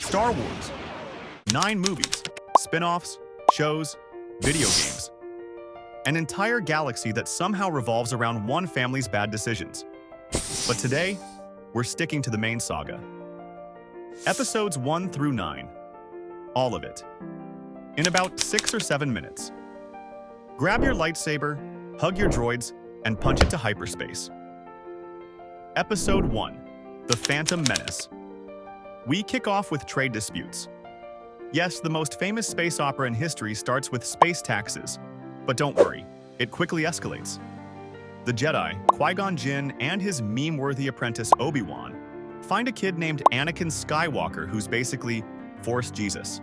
Star Wars. 9 movies, spin-offs, shows, video games. An entire galaxy that somehow revolves around one family's bad decisions. But today, we're sticking to the main saga. Episodes 1 through 9. All of it. In about 6 or 7 minutes. Grab your lightsaber, hug your droids, and punch it to hyperspace. Episode 1. The Phantom Menace. We kick off with trade disputes. Yes, the most famous space opera in history starts with space taxes. But don't worry, it quickly escalates. The Jedi, Qui-Gon Jinn, and his meme-worthy apprentice Obi-Wan find a kid named Anakin Skywalker who's basically Force Jesus.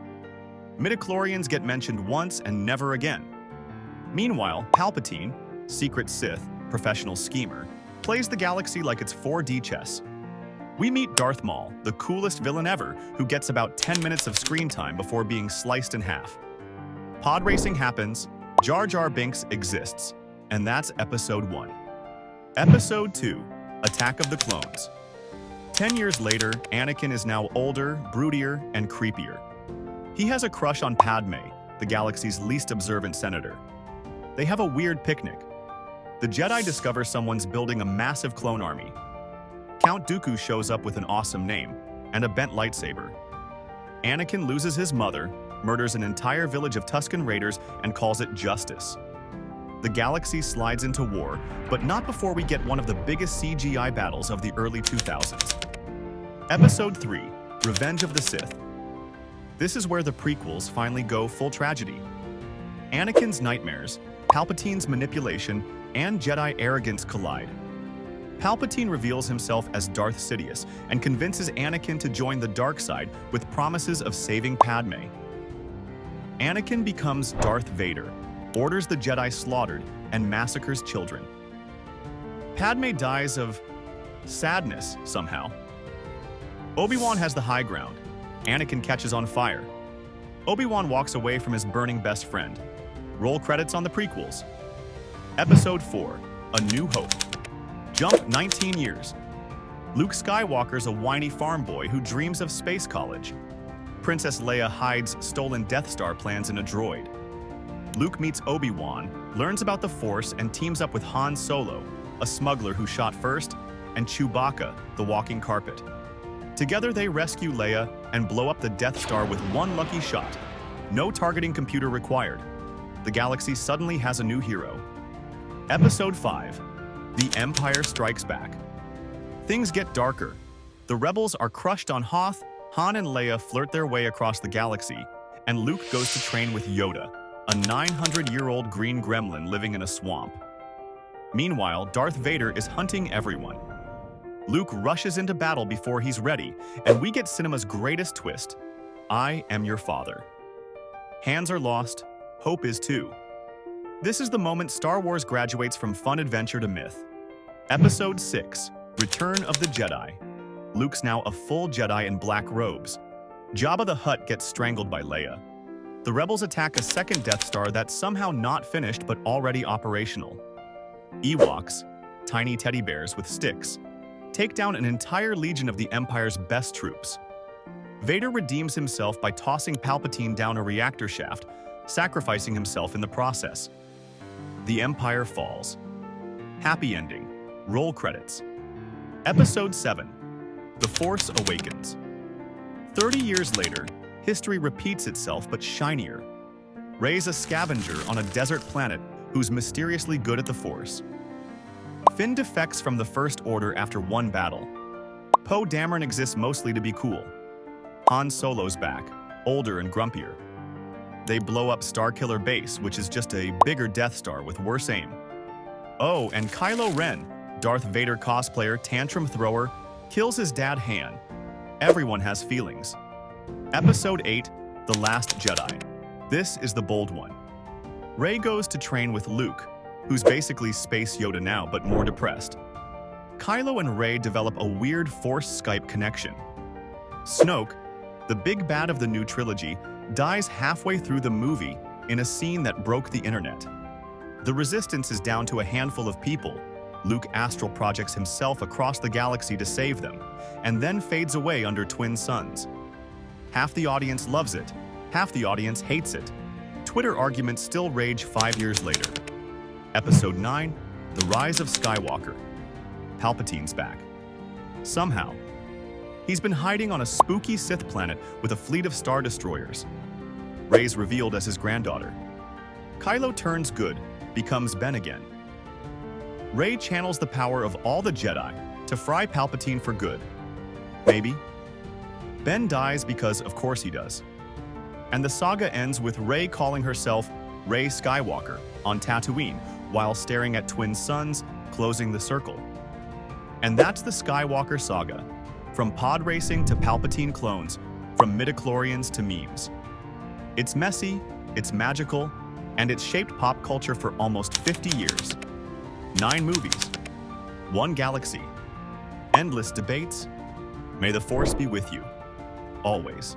Midichlorians get mentioned once and never again. Meanwhile, Palpatine, secret Sith, professional schemer, plays the galaxy like it's 4D chess. We meet Darth Maul, the coolest villain ever, who gets about 10 minutes of screen time before being sliced in half. Pod racing happens, Jar Jar Binks exists, and that's Episode 1. Episode 2, Attack of the Clones. 10 years later, Anakin is now older, broodier, and creepier. He has a crush on Padme, the galaxy's least observant senator. They have a weird picnic. The Jedi discover someone's building a massive clone army. Count Dooku shows up with an awesome name and a bent lightsaber. Anakin loses his mother, murders an entire village of Tusken Raiders, and calls it justice. The galaxy slides into war, but not before we get one of the biggest CGI battles of the early 2000s. Episode 3, Revenge of the Sith. This is where the prequels finally go full tragedy. Anakin's nightmares, Palpatine's manipulation, and Jedi arrogance collide. Palpatine reveals himself as Darth Sidious and convinces Anakin to join the dark side with promises of saving Padme. Anakin becomes Darth Vader, orders the Jedi slaughtered, and massacres children. Padme dies of sadness somehow. Obi-Wan has the high ground. Anakin catches on fire. Obi-Wan walks away from his burning best friend. Roll credits on the prequels. Episode 4, A New Hope. Jump 19 years. Luke Skywalker's a whiny farm boy who dreams of space college. Princess Leia hides stolen Death Star plans in a droid. Luke meets Obi-Wan, learns about the Force, and teams up with Han Solo, a smuggler who shot first, and Chewbacca, the walking carpet. Together they rescue Leia and blow up the Death Star with one lucky shot. No targeting computer required. The galaxy suddenly has a new hero. Episode 5. The Empire Strikes Back. Things get darker. The rebels are crushed on Hoth, Han and Leia flirt their way across the galaxy, and Luke goes to train with Yoda, a 900-year-old green gremlin living in a swamp. Meanwhile, Darth Vader is hunting everyone. Luke rushes into battle before he's ready, and we get cinema's greatest twist. I am your father. Hands are lost, hope is too. This is the moment Star Wars graduates from fun adventure to myth. Episode 6, Return of the Jedi. Luke's now a full Jedi in black robes. Jabba the Hutt gets strangled by Leia. The rebels attack a second Death Star that's somehow not finished but already operational. Ewoks, tiny teddy bears with sticks, take down an entire legion of the Empire's best troops. Vader redeems himself by tossing Palpatine down a reactor shaft, sacrificing himself in the process. The Empire falls. Happy ending. Roll credits. Episode 7. The Force Awakens. 30 years later, history repeats itself but shinier. Rey's a scavenger on a desert planet who's mysteriously good at the Force. Finn defects from the First Order after one battle. Poe Dameron exists mostly to be cool. Han Solo's back, older and grumpier. They blow up Starkiller Base, which is just a bigger Death Star with worse aim. Oh, and Kylo Ren, Darth Vader cosplayer, tantrum thrower, kills his dad Han. Everyone has feelings. Episode 8, The Last Jedi. This is the bold one. Rey goes to train with Luke, who's basically Space Yoda now but more depressed. Kylo and Rey develop a weird Force Skype connection. Snoke, the big bad of the new trilogy, dies halfway through the movie in a scene that broke the internet. The Resistance is down to a handful of people. Luke astral projects himself across the galaxy to save them, and then fades away under twin suns. Half the audience loves it, half the audience hates it. Twitter arguments still rage 5 years later. Episode 9, The Rise of Skywalker. Palpatine's back. Somehow, he's been hiding on a spooky Sith planet with a fleet of Star Destroyers. Rey's revealed as his granddaughter. Kylo turns good, becomes Ben again. Rey channels the power of all the Jedi to fry Palpatine for good. Maybe. Ben dies because of course he does. And the saga ends with Rey calling herself Rey Skywalker on Tatooine while staring at twin suns, closing the circle. And that's the Skywalker saga. From pod racing to Palpatine clones, from midichlorians to memes. It's messy, it's magical, and it's shaped pop culture for almost 50 years. 9 movies, 1 galaxy, endless debates. May the Force be with you, always.